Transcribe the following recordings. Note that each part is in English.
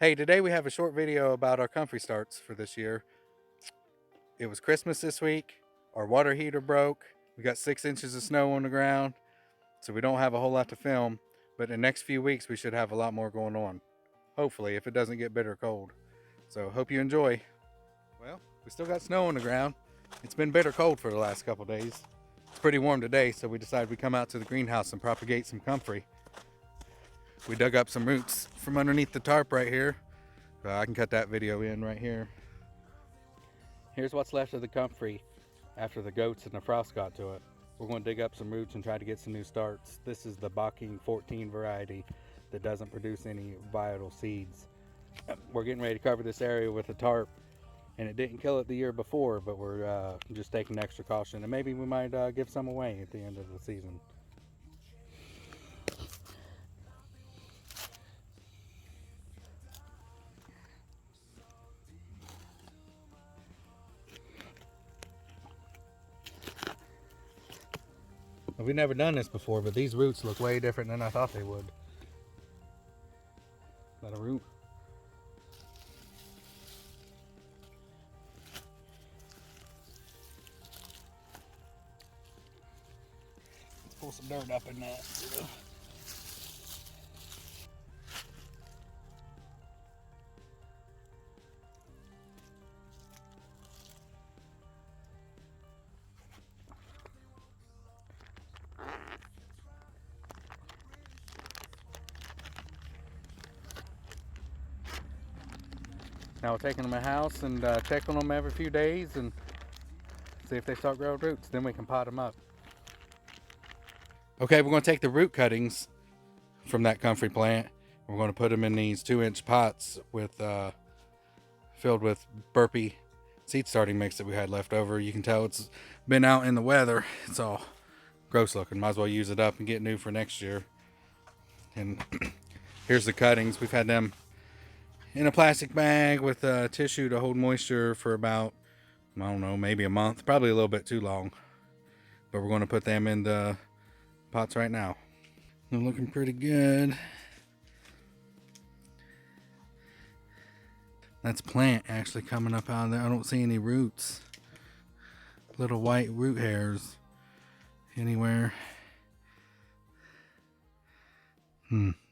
Hey, today we have a short video about our Comfrey starts for this year. It was Christmas this week. Our water heater broke. We got 6 inches of snow on the ground, so we don't have a whole lot to film. But in the next few weeks, we should have a lot more going on. Hopefully, if it doesn't get bitter cold. So hope you enjoy. Well, we still got snow on the ground. It's been bitter cold for the last couple days. It's pretty warm today, so we decided we'd come out to the greenhouse and propagate some Comfrey. We dug up some roots from underneath the tarp right here. I can cut that video in right here. Here's what's left of the Comfrey after the goats and the frost got to it. We're going to dig up some roots and try to get some new starts. This is the Bocking 14 variety that doesn't produce any vital seeds. We're getting ready to cover this area with a tarp, and it didn't kill it the year before, but we're just taking extra caution, and maybe we might give some away at the end of the season. We've never done this before, but these roots look way different than I thought they would. Is that a root? Let's pull some dirt up in that. Now we're taking them to the house and check on them every few days and see if they start growing roots. Then we can pot them up. Okay, we're going to take the root cuttings from that Comfrey plant. We're going to put them in these 2-inch pots with filled with burpee seed starting mix that we had left over. You can tell it's been out in the weather. It's all gross looking. Might as well use it up and get new for next year. And here's the cuttings. We've had them in a plastic bag with tissue to hold moisture for about, I don't know, maybe a month. Probably a little bit too long. But we're going to put them in the pots right now. They're looking pretty good. That's plant actually coming up out of there. I don't see any roots. Little white root hairs anywhere.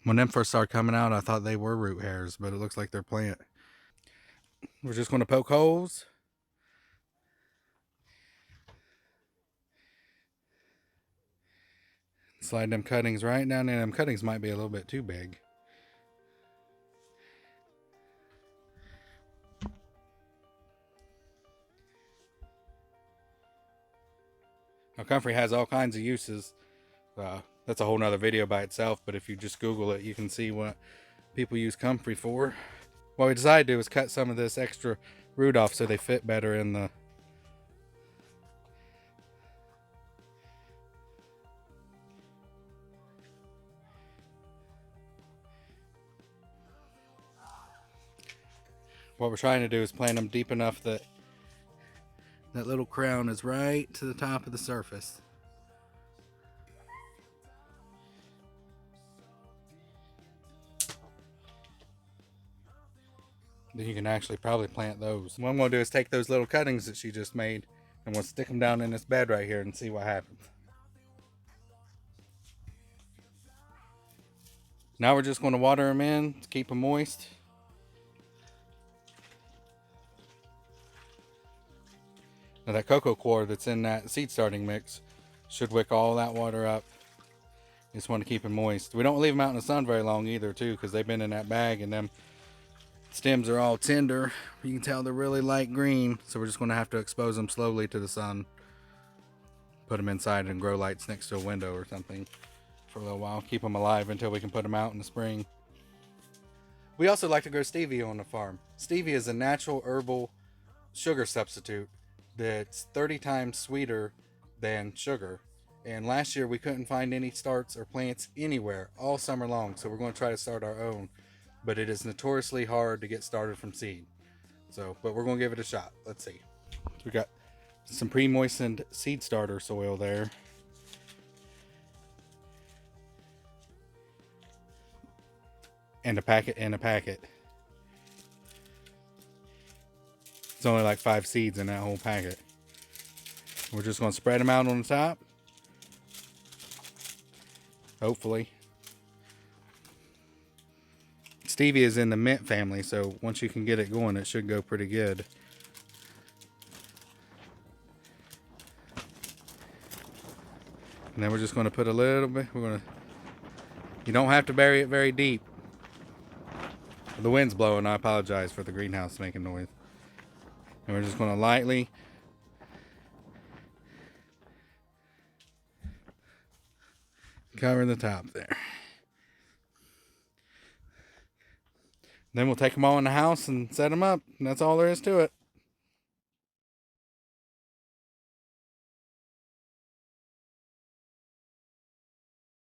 When them first started coming out, I thought they were root hairs, but it looks like they're plant. We're just going to poke holes. Slide them cuttings right down in. Them cuttings might be a little bit too big. Now, Comfrey has all kinds of uses. That's a whole nother video by itself, but if you just Google it, you can see what people use Comfrey for. What we decided to do is cut some of this extra root off so they fit better in the what we're trying to do is plant them deep enough that that little crown is right to the top of the surface. Then you can actually probably plant those. What I'm going to do is take those little cuttings that she just made and we'll stick them down in this bed right here and see what happens. Now we're just going to water them in to keep them moist. Now that cocoa coir that's in that seed starting mix should wick all that water up. You just want to keep them moist. We don't leave them out in the sun very long either too, because they've been in that bag and them stems are all tender. You can tell they're really light green, so we're just going to have to expose them slowly to the sun. Put them inside and grow lights next to a window or something for a little while. Keep them alive until we can put them out in the spring. We also like to grow stevia on the farm. Stevia is a natural herbal sugar substitute that's 30 times sweeter than sugar. And last year we couldn't find any starts or plants anywhere all summer long, so we're going to try to start our own. But it is notoriously hard to get started from seed. But we're going to give it a shot. Let's see. We got some pre-moistened seed starter soil there. And a packet and a packet. It's only like 5 seeds in that whole packet. We're just going to spread them out on the top. Hopefully. Stevia is in the mint family, so once you can get it going, it should go pretty good. And then we're just going to put a little bit. You don't have to bury it very deep. The wind's blowing. I apologize for the greenhouse making noise. And we're just going to lightly cover the top there. Then we'll take them all in the house and set them up. And that's all there is to it.